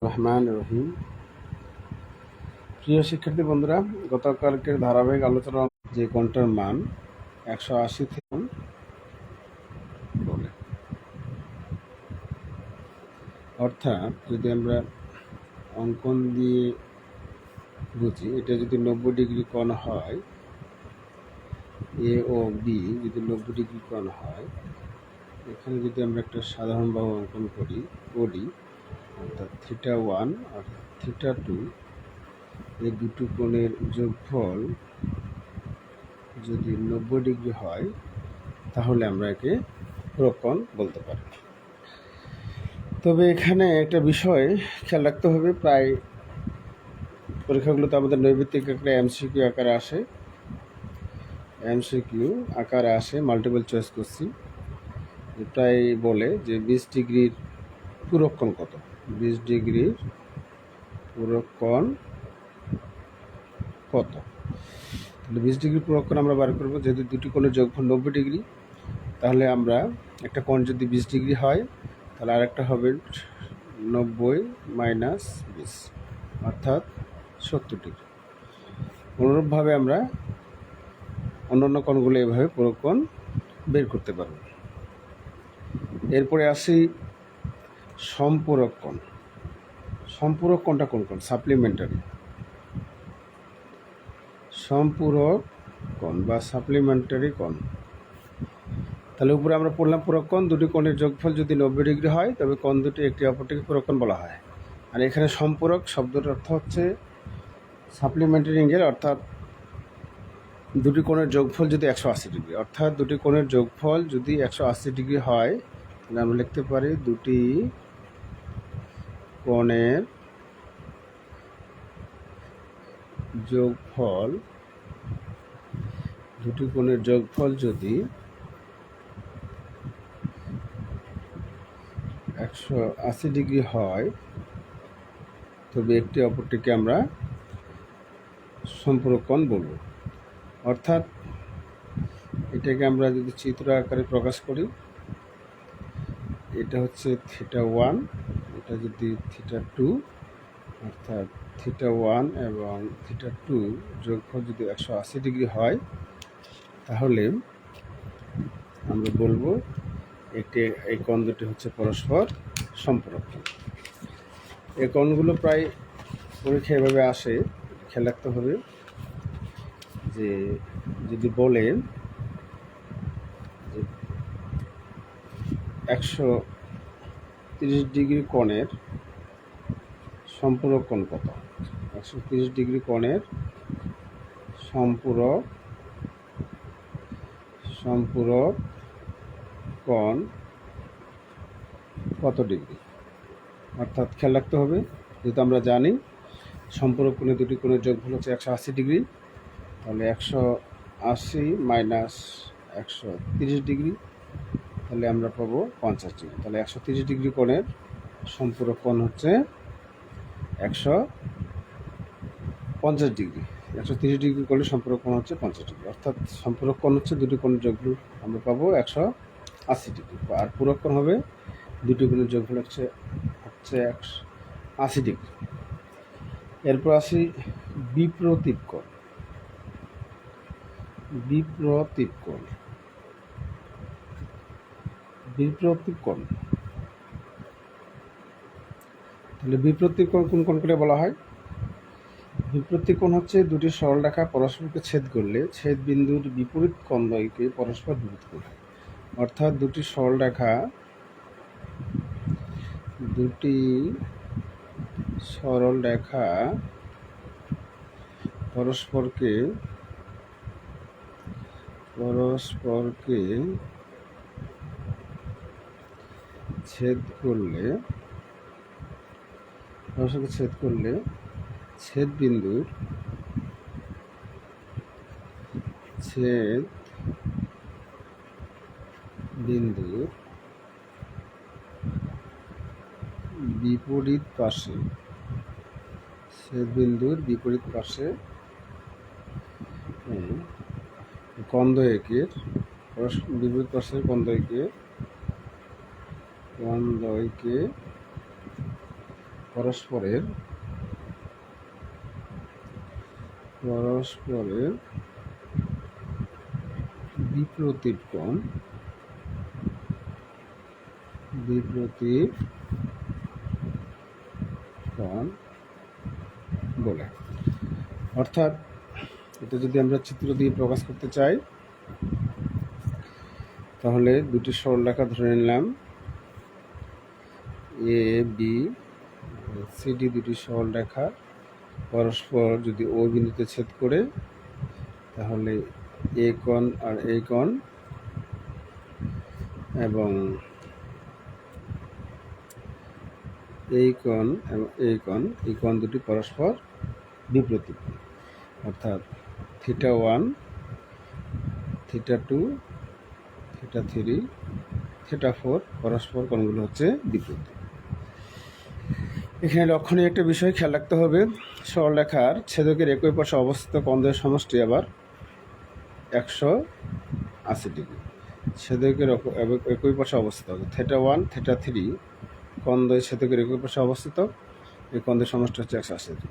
রহমান রহিম। প্রিয় শিক্ষার্থী বন্ধুরা, গতকালকের ধারাবাহিক আলোচনা যে কোণটার মান 180 থেকে বলে, অর্থাৎ যদি আমরা অঙ্কন দিয়ে বুঝি, এটা যদি 90 ডিগ্রি কোণ হয়, এ ও বি যদি 90 ডিগ্রি কোণ হয়, এখানে যদি আমরা একটা সাধারণ বাহু অঙ্কন করি ওডি, অর্থাৎ θ1 আর θ2, এই দুটো কোণের যোগফল যদি 90 ডিগ্রি হয়, তাহলে আমরা একে পুরকোণ বলতে পারি। তবে এখানে একটা বিষয় খেয়াল রাখতে হবে, প্রায় পরীক্ষাগুলোতে আমাদের নৈর্ব্যক্তিক আকারে এমসিকিউ আকারে আসে, মাল্টিপল চয়েস কোশ্চেন। প্রায় বলে যে 20 ডিগ্রির পুরকোণ কত, 20 ডিগ্রির পুরকোণ কত। তাহলে 20 ডিগ্রি পুরকোণ আমরা বার করবো, যেহেতু দুটি কোণের যোগফল 90 ডিগ্রি, তাহলে আমরা একটা কোণ যদি 20 ডিগ্রি হয়, তাহলে আরেকটা হবে 90 মাইনাস 20, অর্থাৎ 70 ডিগ্রি। অনুরূপভাবে আমরা অন্যান্য কোণগুলো এভাবে পুরকোণ বের করতে পারব। এরপরে আসি সম্পূরক কোণ। সম্পূরক কোণটা কোন কোণ? সাপ্লিমেন্টারি। সম্পূরক কোণ বা সাপ্লিমেন্টারি কোণ। তাহলে উপরে আমরা পড়লাম পুরক কোণ, দুটি কোণের যোগফল যদি 90 ডিগ্রি হয়, তবে কোণ দুটি একটি অপরটিকে পুরক কোণ বলা হয়। আর এখানে সম্পূরক শব্দটার অর্থ হচ্ছে সাপ্লিমেন্টারি অ্যাঙ্গেল, অর্থাৎ দুটি কোণের যোগফল যদি 180 ডিগ্রি, অর্থাৎ দুটি কোণের যোগফল যদি 180 ডিগ্রি হয়, তাহলে আমরা লিখতে পারি দুটি কোণের যোগফল যদি 180 ডিগ্রি হয়, তবে একটি অপরটিকে আমরা সম্পূরক কোণ বলব। অর্থাৎ এটাকে আমরা যদি চিত্র আকারে প্রকাশ করি, এটা হচ্ছে θ1, এটা যদি θ2, অর্থাৎ θ1 এবং θ2 যোগফল যদি 180 ডিগ্রি হয়, তাহলে আমরা বলবো এই কোণ দুটি হচ্ছে পরস্পর সম্পূরক কোণ। এই কোণগুলো প্রায় পরীক্ষা এভাবে আসে, খেয়াল রাখতে হবে যে যদি বলে যে 130 ডিগ্রি কোণের সম্পূরক কোণ কত, 130 ডিগ্রি কোণের সম্পূরক কোণ কত ডিগ্রি। অর্থাৎ খেয়াল রাখতে হবে, যেহেতু আমরা জানি সম্পূরক কোণে দুটি কোণের যোগফল হচ্ছে 180 ডিগ্রি, তাহলে 180 মাইনাস 130 ডিগ্রি, তাহলে আমরা পাবো 50 ডিগ্রি। তাহলে 130 ডিগ্রি কোণের সম্পূরক কোণ হচ্ছে 150 ডিগ্রি। 130 ডিগ্রি কোণের সম্পূরক কোণ হচ্ছে 50 ডিগ্রি, অর্থাৎ সম্পূরক কোণ হচ্ছে দুটি কোণের যোগফল, আমরা পাবো 180 ডিগ্রি। আর পূরক কোণ হবে দুটি কোণের যোগফল হচ্ছে 80 ডিগ্রি। এরপর আসি বিপরীত কোণ। তাহলে বিপরীত কোণ কোন কোণকে বলা হয়? বিপরীত কোণ হচ্ছে দুটি সরলরেখা পরস্পরকে ছেদ করলে ছেদ বিন্দুর বিপরীত কোণদ্বয়কে পরস্পর বিপরীত কোণ হয়। অর্থাৎ দুটি সরলরেখা পরস্পরকে ছেদ করলে ছেদ বিন্দুর বিপরীত পাশে কোণদ্বয়কের বিপরীত পাশের কোণদ্বয়কে পরস্পরের বিপ্রতীপ কোণ বলে। অর্থাৎ এটা যদি আমরা চিত্র দিয়ে প্রকাশ করতে চাই তাহলে দুটি সরলরেখা ধরে নিলাম, এ বি সি ডি দুটি সরলরেখা পরস্পর যদি ও বিন্দুতে ছেদ করে তাহলে এ কোণ আর এই কোণ এবং এই কোণ দুটি পরস্পর বিপ্রতীপ, অর্থাৎ θ1 θ2 θ3 θ4 পরস্পর কোণগুলো হচ্ছে বিপ্রতীপ। এখানে লক্ষণীয় একটা বিষয় খেয়াল রাখতে হবে, সরলরেখার ছেদকের একই পাশে অবস্থিত কোণদ্বয়ের সমষ্টি আবার 180 ডিগ্রি। ছেদকের একই পাশে অবস্থিত θ1 θ3 কোণদ্বয় ছেদকের একই পাশে অবস্থিত, এই কোণদ্বয়ের সমষ্টি হচ্ছে 180 ডিগ্রি।